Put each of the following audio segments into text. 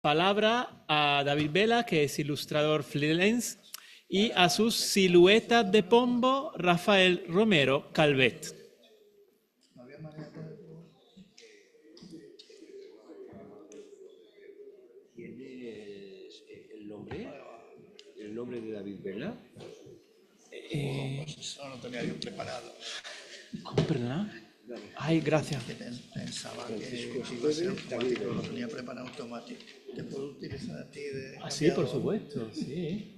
palabra a David Vela, que es ilustrador freelance, y a sus siluetas de pombo, Rafael Romero Calvet. ¿Quién es el nombre? ¿El nombre de David Vela? Pues eso no tenía yo preparado. ¿Cómo, perdona? Ay, gracias. Pensaba que iba a ser automático, lo tenía preparado automático. ¿Te puedo utilizar a ti de Ah, sí, por cambiador? supuesto, sí.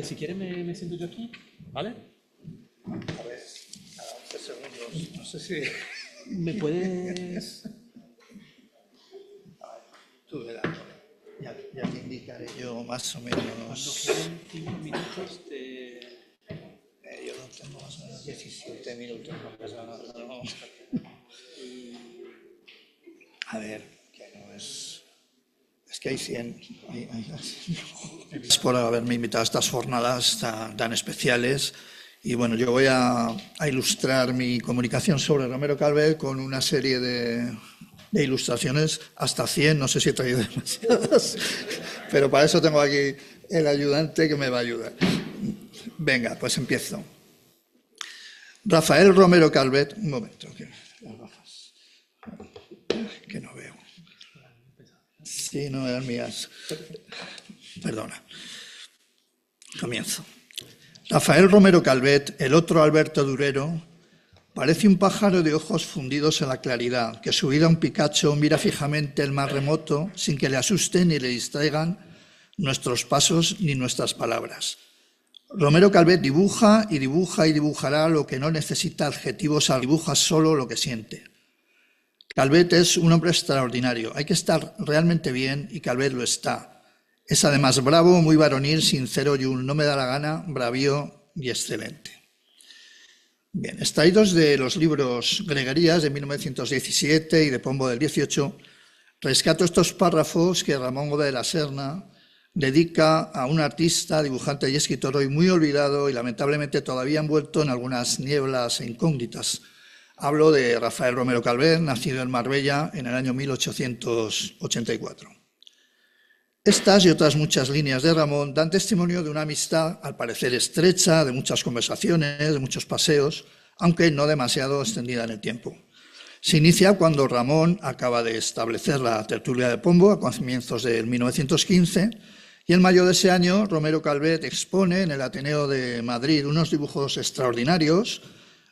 Si quieres me siento yo aquí, ¿vale? A ver, a 11 segundos. No sé si... ¿Me puedes...? Tú le das. Ya te indicaré yo más o menos... Cuando queden 5 minutos de... yo lo tengo más o menos 17 minutos. No. A ver, que no es... Es que hay 100. Es por haberme invitado a estas jornadas tan especiales. Y bueno, yo voy a ilustrar mi comunicación sobre Romero Calvet con una serie de ilustraciones, hasta 100, no sé si he traído demasiadas, pero para eso tengo aquí el ayudante que me va a ayudar. Venga, pues empiezo. Rafael Romero Calvet, un momento, que las gafas, que no veo. Sí, no eran mías. Perdona. Comienzo. Rafael Romero Calvet, el otro Alberto Durero, parece un pájaro de ojos fundidos en la claridad, que subido a un picacho mira fijamente el mar remoto sin que le asusten ni le distraigan nuestros pasos ni nuestras palabras. Romero Calvet dibuja y dibuja y dibujará lo que no necesita adjetivos, dibuja solo lo que siente. Calvet es un hombre extraordinario, hay que estar realmente bien y Calvet lo está. Es además bravo, muy varonil, sincero y un no me da la gana, bravío y excelente. Bien, extraídos de los libros Greguerías de 1917 y de Pombo del 18, rescato estos párrafos que Ramón Gómez de la Serna dedica a un artista, dibujante y escritor hoy muy olvidado y lamentablemente todavía envuelto en algunas nieblas e incógnitas. Hablo de Rafael Romero Calvet, nacido en Marbella en el año 1884. Estas y otras muchas líneas de Ramón dan testimonio de una amistad, al parecer estrecha, de muchas conversaciones, de muchos paseos, aunque no demasiado extendida en el tiempo. Se inicia cuando Ramón acaba de establecer la tertulia de Pombo a comienzos del 1915 y en mayo de ese año Romero Calvet expone en el Ateneo de Madrid unos dibujos extraordinarios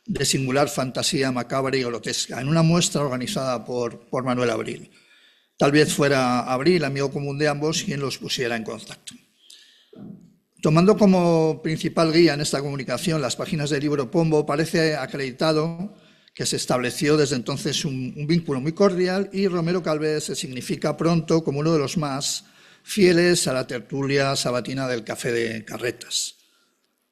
de singular fantasía macabra y grotesca, en una muestra organizada por Manuel Abril. Tal vez fuera Abril, amigo común de ambos, quien los pusiera en contacto. Tomando como principal guía en esta comunicación las páginas del libro Pombo, parece acreditado que se estableció desde entonces un vínculo muy cordial y Romero Calvet se significa pronto como uno de los más fieles a la tertulia sabatina del Café de Carretas.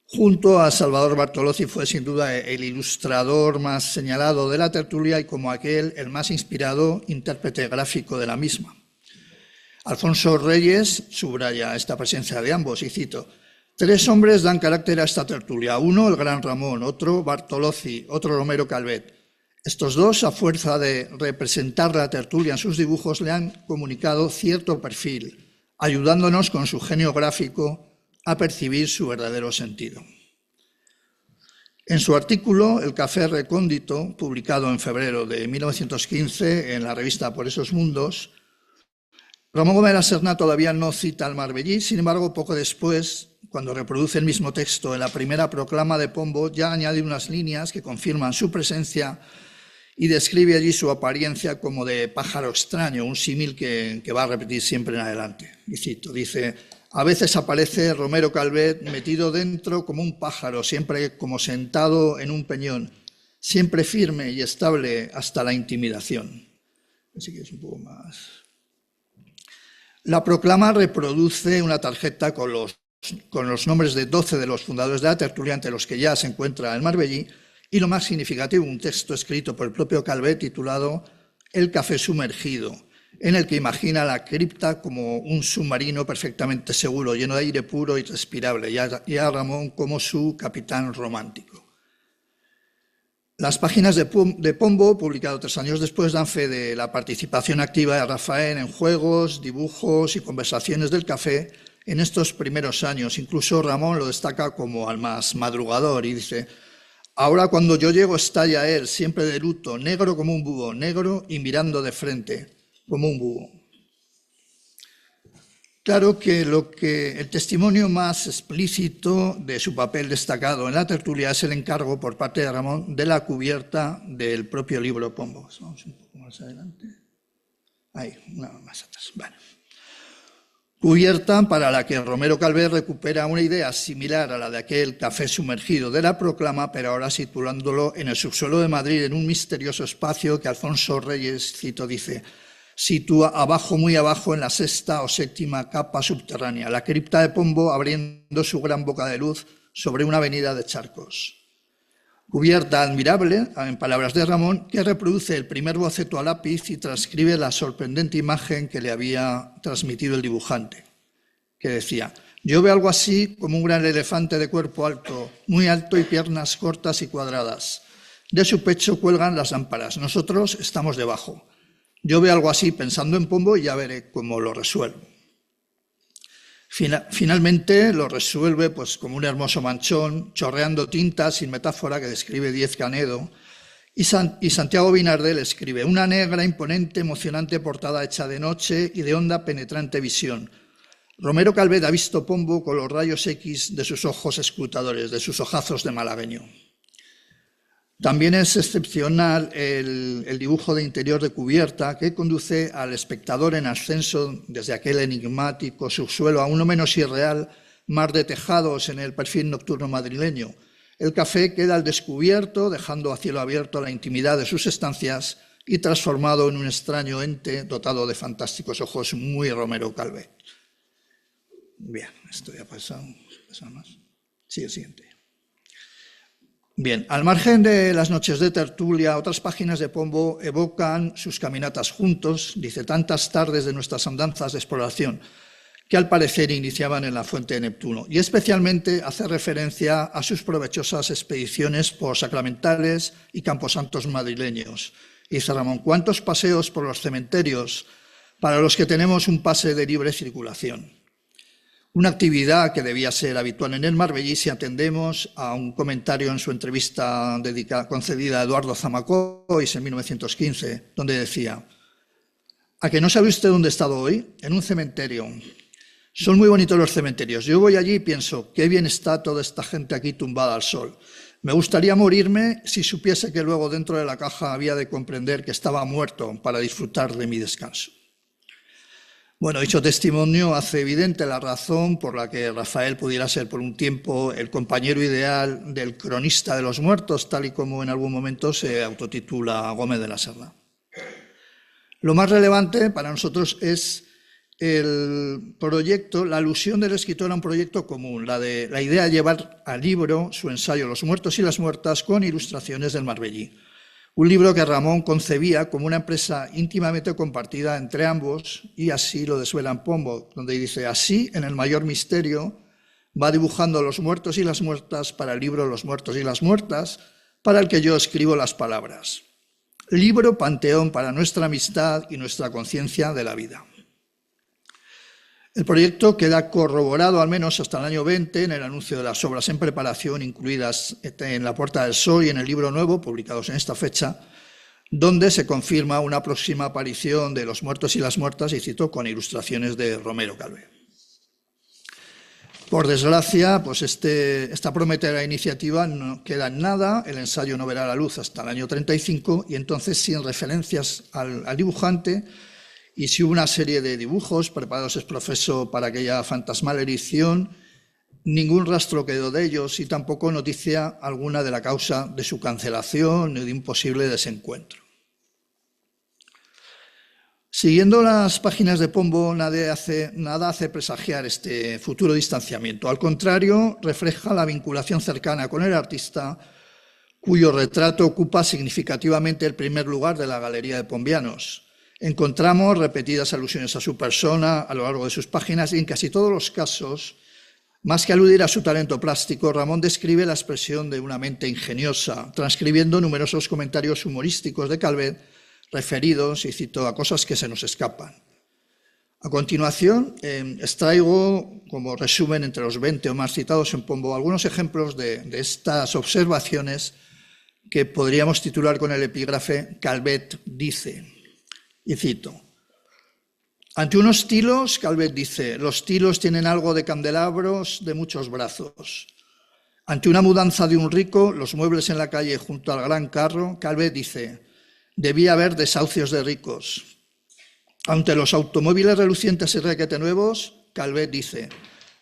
Junto a Salvador Bartolozzi fue sin duda el ilustrador más señalado de la tertulia y como aquel el más inspirado intérprete gráfico de la misma. Alfonso Reyes subraya esta presencia de ambos y cito: tres hombres dan carácter a esta tertulia, uno el gran Ramón, otro Bartolozzi, otro Romero Calvet. Estos dos, a fuerza de representar la tertulia en sus dibujos, le han comunicado cierto perfil, ayudándonos con su genio gráfico a percibir su verdadero sentido. En su artículo El café recóndito, publicado en febrero de 1915 en la revista Por esos mundos, Ramón Gómez de la Serna todavía no cita al marbellí, sin embargo, poco después, cuando reproduce el mismo texto en la primera proclama de Pombo, ya añade unas líneas que confirman su presencia y describe allí su apariencia como de pájaro extraño, un símil que va a repetir siempre en adelante. Y cito, dice: a veces aparece Romero Calvet metido dentro como un pájaro, siempre como sentado en un peñón, siempre firme y estable hasta la intimidación. Así que es un poco más. La proclama reproduce una tarjeta con los nombres de 12 de los fundadores de la tertulia, entre los que ya se encuentra el marbellí, y lo más significativo, un texto escrito por el propio Calvet titulado El café sumergido, en el que imagina la cripta como un submarino perfectamente seguro, lleno de aire puro y respirable, y a Ramón como su capitán romántico. Las páginas de Pombo, publicado 3 años después, dan fe de la participación activa de Rafael en juegos, dibujos y conversaciones del café en estos primeros años. Incluso Ramón lo destaca como al más madrugador y dice: ahora cuando yo llego está ya él, siempre de luto, negro como un búho, negro y mirando de frente como un búho. Claro que el testimonio más explícito de su papel destacado en la tertulia es el encargo por parte de Ramón de la cubierta del propio libro Pombo. Vamos un poco más adelante. Ahí, nada más atrás. Bueno. Cubierta para la que Romero Calvet recupera una idea similar a la de aquel café sumergido de la proclama, pero ahora situándolo en el subsuelo de Madrid, en un misterioso espacio que Alfonso Reyes, cito, dice: sitúa abajo, muy abajo, en la 6ª o 7ª capa subterránea, la cripta de Pombo abriendo su gran boca de luz sobre una avenida de charcos. Cubierta admirable, en palabras de Ramón, que reproduce el primer boceto a lápiz y transcribe la sorprendente imagen que le había transmitido el dibujante, que decía: yo veo algo así como un gran elefante de cuerpo alto, muy alto y piernas cortas y cuadradas. De su pecho cuelgan las lámparas, nosotros estamos debajo. Yo veo algo así pensando en Pombo y ya veré cómo lo resuelvo. Finalmente lo resuelve pues como un hermoso manchón, chorreando tinta sin metáfora, que describe Díez Canedo, y Santiago Binardel escribe: una negra, imponente, emocionante portada hecha de noche y de honda, penetrante visión. Romero Calvet ha visto Pombo con los rayos X de sus ojos escrutadores, de sus ojazos de malagueño. También es excepcional el dibujo de interior de cubierta, que conduce al espectador en ascenso desde aquel enigmático subsuelo a uno menos irreal mar de tejados en el perfil nocturno madrileño. El café queda al descubierto, dejando a cielo abierto la intimidad de sus estancias y transformado en un extraño ente dotado de fantásticos ojos, muy Romero Calvet. Bien, esto ya ha pasado. ¿Pasa más? Sí, el siguiente. Bien, al margen de las noches de tertulia, otras páginas de Pombo evocan sus caminatas juntos, dice: tantas tardes de nuestras andanzas de exploración, que al parecer iniciaban en la Fuente de Neptuno, y especialmente hace referencia a sus provechosas expediciones por sacramentales y camposantos madrileños. Y dice Ramón: ¿cuántos paseos por los cementerios para los que tenemos un pase de libre circulación? Una actividad que debía ser habitual en el Marbellí si atendemos a un comentario en su entrevista concedida a Eduardo Zamacois en 1915, donde decía: ¿a que no sabe usted dónde he estado hoy? En un cementerio. Son muy bonitos los cementerios. Yo voy allí y pienso: qué bien está toda esta gente aquí tumbada al sol. Me gustaría morirme si supiese que luego dentro de la caja había de comprender que estaba muerto para disfrutar de mi descanso. Bueno, dicho testimonio hace evidente la razón por la que Rafael pudiera ser por un tiempo el compañero ideal del cronista de los muertos, tal y como en algún momento se autotitula Gómez de la Serna. Lo más relevante para nosotros es el proyecto, la alusión del escritor a un proyecto común, la idea de llevar al libro su ensayo Los muertos y las muertas con ilustraciones del Marbellí. Un libro que Ramón concebía como una empresa íntimamente compartida entre ambos, y así lo desvela en Pombo, donde dice: así, en el mayor misterio, va dibujando los muertos y las muertas para el libro Los muertos y las muertas, para el que yo escribo las palabras. Libro panteón para nuestra amistad y nuestra conciencia de la vida. El proyecto queda corroborado al menos hasta el año 20 en el anuncio de las obras en preparación incluidas en La Puerta del Sol y en el libro nuevo, publicados en esta fecha, donde se confirma una próxima aparición de Los muertos y las muertas, y cito, con ilustraciones de Romero Calvet. Por desgracia, pues esta prometedora iniciativa no queda en nada, el ensayo no verá la luz hasta el año 35, y entonces, sin referencias al dibujante, y si hubo una serie de dibujos preparados ex profeso para aquella fantasmal edición, ningún rastro quedó de ellos y tampoco noticia alguna de la causa de su cancelación ni de un posible desencuentro. Siguiendo las páginas de Pombo, nada hace presagiar este futuro distanciamiento. Al contrario, refleja la vinculación cercana con el artista, cuyo retrato ocupa significativamente el primer lugar de la galería de pombianos. Encontramos repetidas alusiones a su persona a lo largo de sus páginas y en casi todos los casos Más que aludir a su talento plástico, Ramón describe la expresión de una mente ingeniosa, transcribiendo numerosos comentarios humorísticos de Calvet referidos, y cito, a cosas que se nos escapan. A continuación, extraigo como resumen entre los 20 o más citados en Pombo algunos ejemplos de estas observaciones que podríamos titular con el epígrafe Calvet dice, y cito. Ante unos tilos, Calvet dice, los tilos tienen algo de candelabros de muchos brazos. Ante una mudanza de un rico, los muebles en la calle junto al gran carro, Calvet dice, debía haber desahucios de ricos. Ante los automóviles relucientes y requete nuevos, Calvet dice,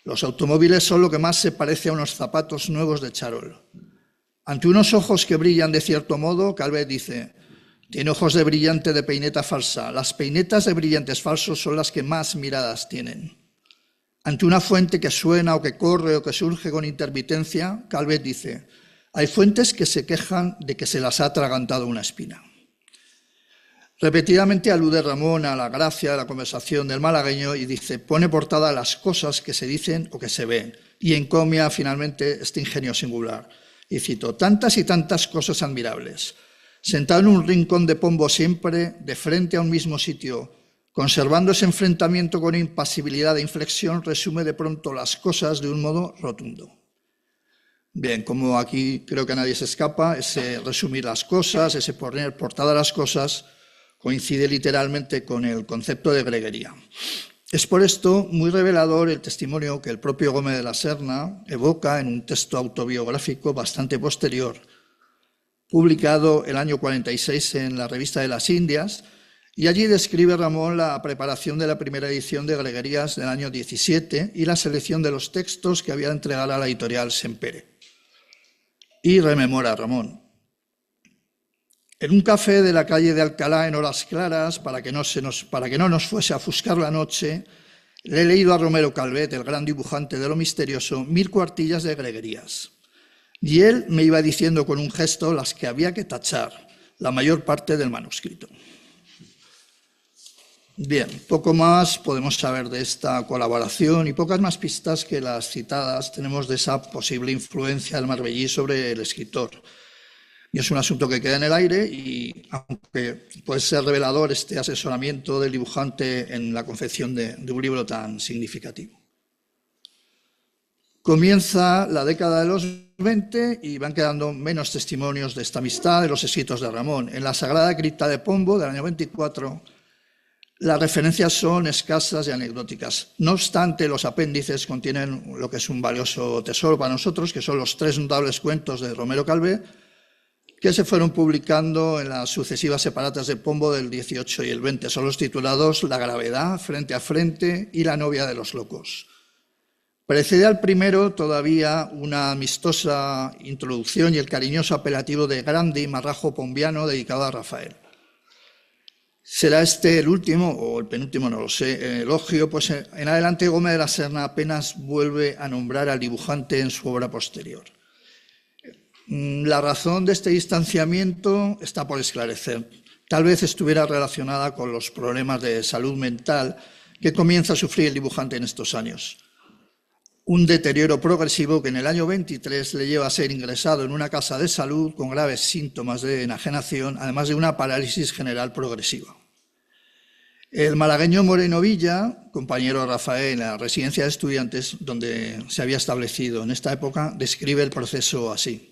los automóviles son lo que más se parece a unos zapatos nuevos de charol. Ante unos ojos que brillan de cierto modo, Calvet dice, tiene ojos de brillante de peineta falsa. Las peinetas de brillantes falsos son las que más miradas tienen. Ante una fuente que suena o que corre o que surge con intermitencia, Calvet dice, hay fuentes que se quejan de que se las ha atragantado una espina. Repetidamente alude Ramón a la gracia de la conversación del malagueño y dice, pone portada a las cosas que se dicen o que se ven, y encomia finalmente este ingenio singular. Y cito, tantas y tantas cosas admirables. Sentado en un rincón de Pombo siempre, de frente a un mismo sitio, conservando ese enfrentamiento con impasibilidad de inflexión, resume de pronto las cosas de un modo rotundo. Bien, como aquí creo que a nadie se escapa, ese resumir las cosas, ese poner portada a las cosas, coincide literalmente con el concepto de greguería. Es por esto muy revelador el testimonio que el propio Gómez de la Serna evoca en un texto autobiográfico bastante posterior, publicado el año 46 en la Revista de las Indias, y allí describe Ramón la preparación de la primera edición de Greguerías del año 17 y la selección de los textos que había de entregar a la editorial Sempere. Y rememora Ramón. En un café de la calle de Alcalá en horas claras, para que no nos fuese a ofuscar la noche, le he leído a Romero Calvet, el gran dibujante de lo misterioso, 1000 cuartillas de Greguerías. Y él me iba diciendo con un gesto las que había que tachar, la mayor parte del manuscrito. Bien, poco más podemos saber de esta colaboración y pocas más pistas que las citadas tenemos de esa posible influencia del Marbellí sobre el escritor. Y es un asunto que queda en el aire y aunque puede ser revelador este asesoramiento del dibujante en la confección de un libro tan significativo. Comienza la década de los 20 y van quedando menos testimonios de esta amistad de los escritos de Ramón. En la Sagrada Cripta de Pombo del año 24, las referencias son escasas y anecdóticas. No obstante, los apéndices contienen lo que es un valioso tesoro para nosotros, que son los 3 notables cuentos de Romero Calvet, que se fueron publicando en las sucesivas separatas de Pombo del 18 y el 20. Son los titulados La gravedad, Frente a frente y La novia de los locos. Precede al primero todavía una amistosa introducción y el cariñoso apelativo de Grande y Marrajo Pombiano dedicado a Rafael. ¿Será este el último o el penúltimo? No lo sé. Elogio, pues en adelante Gómez de la Serna apenas vuelve a nombrar al dibujante en su obra posterior. La razón de este distanciamiento está por esclarecer. Tal vez estuviera relacionada con los problemas de salud mental que comienza a sufrir el dibujante en estos años. Un deterioro progresivo que en el año 23 le lleva a ser ingresado en una casa de salud con graves síntomas de enajenación, además de una parálisis general progresiva. El malagueño Moreno Villa, compañero de Rafael en la residencia de estudiantes donde se había establecido en esta época, describe el proceso así.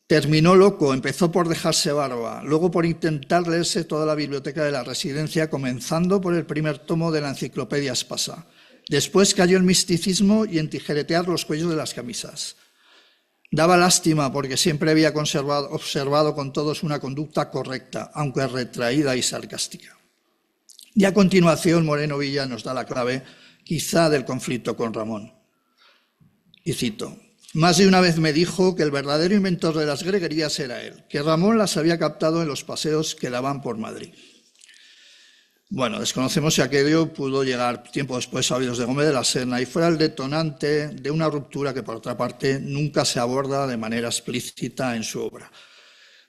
Terminó loco, empezó por dejarse barba, luego por intentar leerse toda la biblioteca de la residencia, comenzando por el primer tomo de la enciclopedia Espasa. Después cayó en misticismo y en tijeretear los cuellos de las camisas. Daba lástima porque siempre había observado con todos una conducta correcta, aunque retraída y sarcástica. Y a continuación Moreno Villa nos da la clave, quizá del conflicto con Ramón. Y cito, más de una vez me dijo que el verdadero inventor de las greguerías era él, que Ramón las había captado en los paseos que daban por Madrid. Bueno, desconocemos si aquello pudo llegar tiempo después a oídos de Gómez de la Serna y fuera el detonante de una ruptura que, por otra parte, nunca se aborda de manera explícita en su obra.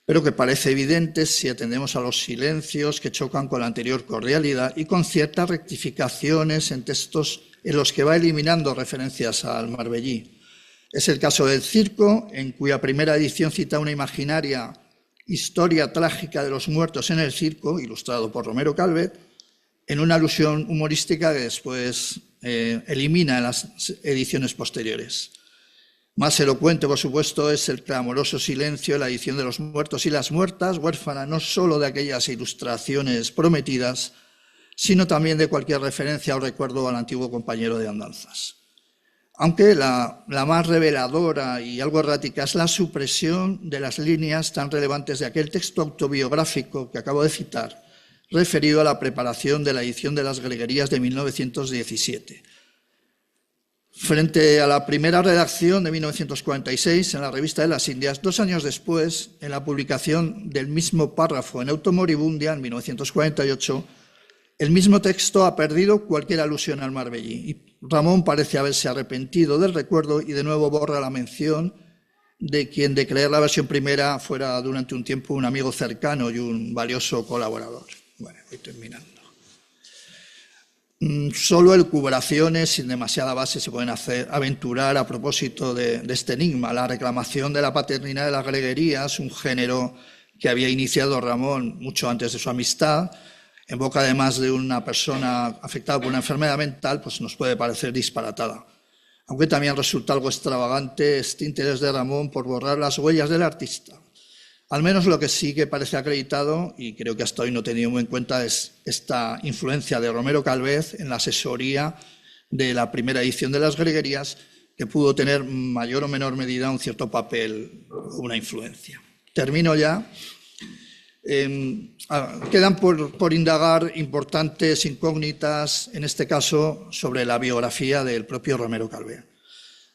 pero que parece evidente si atendemos a los silencios que chocan con la anterior cordialidad y con ciertas rectificaciones en textos en los que va eliminando referencias al Marbellí. Es el caso del circo, en cuya primera edición cita una imaginaria historia trágica de los muertos en el circo, ilustrado por Romero Calvet, en una alusión humorística que después elimina en las ediciones posteriores. Más elocuente, por supuesto, es el clamoroso silencio en la edición de Los muertos y las muertas, huérfana no solo de aquellas ilustraciones prometidas, sino también de cualquier referencia o recuerdo al antiguo compañero de andanzas. Aunque la más reveladora y algo errática es la supresión de las líneas tan relevantes de aquel texto autobiográfico que acabo de citar, referido a la preparación de la edición de las Greguerías de 1917. Frente a la primera redacción de 1946 en la Revista de las Indias, 2 años después, en la publicación del mismo párrafo en Automoribundia, en 1948, el mismo texto ha perdido cualquier alusión al Marbellí y Ramón parece haberse arrepentido del recuerdo y de nuevo borra la mención de quien de creer la versión primera fuera durante un tiempo un amigo cercano y un valioso colaborador. Bueno, voy terminando. Solo elucubraciones sin demasiada base se pueden aventurar a propósito de este enigma, la reclamación de la paternidad de las greguerías, un género que había iniciado Ramón mucho antes de su amistad, en boca además de una persona afectada por una enfermedad mental, pues nos puede parecer disparatada. Aunque también resulta algo extravagante este interés de Ramón por borrar las huellas del artista. Al menos lo que sí que parece acreditado, y creo que hasta hoy no he tenido muy en cuenta, es esta influencia de Romero Calvet en la asesoría de la primera edición de las Greguerías, que pudo tener mayor o menor medida un cierto papel, una influencia. Termino ya. Quedan por indagar importantes incógnitas, en este caso, sobre la biografía del propio Romero Calvet.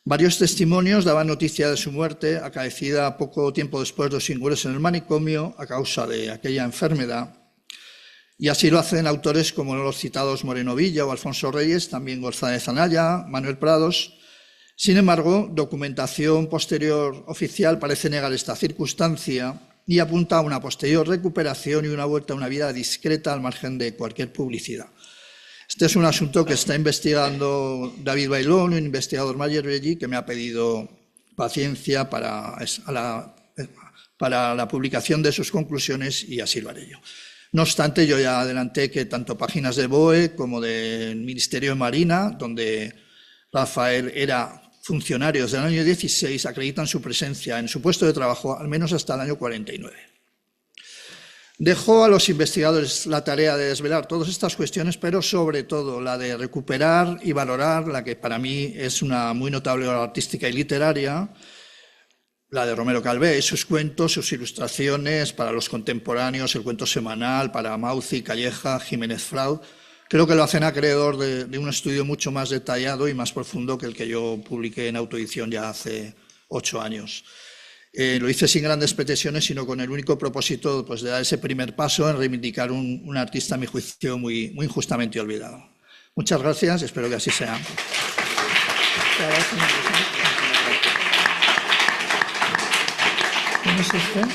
Varios testimonios daban noticia de su muerte, acaecida poco tiempo después de los ingresos en el manicomio a causa de aquella enfermedad. Y así lo hacen autores como los citados Moreno Villa o Alfonso Reyes, también González Anaya, Manuel Prados. Sin embargo, documentación posterior oficial parece negar esta circunstancia y apunta a una posterior recuperación y una vuelta a una vida discreta al margen de cualquier publicidad. Este es un asunto que está investigando David Bailón, un investigador mallorquí, que me ha pedido paciencia para la publicación de sus conclusiones y así lo haré yo. No obstante, yo ya adelanté que tanto páginas de BOE como del Ministerio de Marina, donde Rafael era funcionario desde el año 16, acreditan su presencia en su puesto de trabajo al menos hasta el año 49. Dejó a los investigadores la tarea de desvelar todas estas cuestiones, pero sobre todo la de recuperar y valorar la que para mí es una muy notable obra artística y literaria, la de Romero Calvet, sus cuentos, sus ilustraciones para los contemporáneos, el cuento semanal para Mauzi, Calleja, Jiménez Fraud. Creo que lo hacen acreedor de un estudio mucho más detallado y más profundo que el que yo publiqué en autoedición ya hace 8 años. Lo hice sin grandes pretensiones, sino con el único propósito pues, de dar ese primer paso en reivindicar un artista, a mi juicio, muy injustamente olvidado. Muchas gracias, espero que así sea. ¿Quién es usted?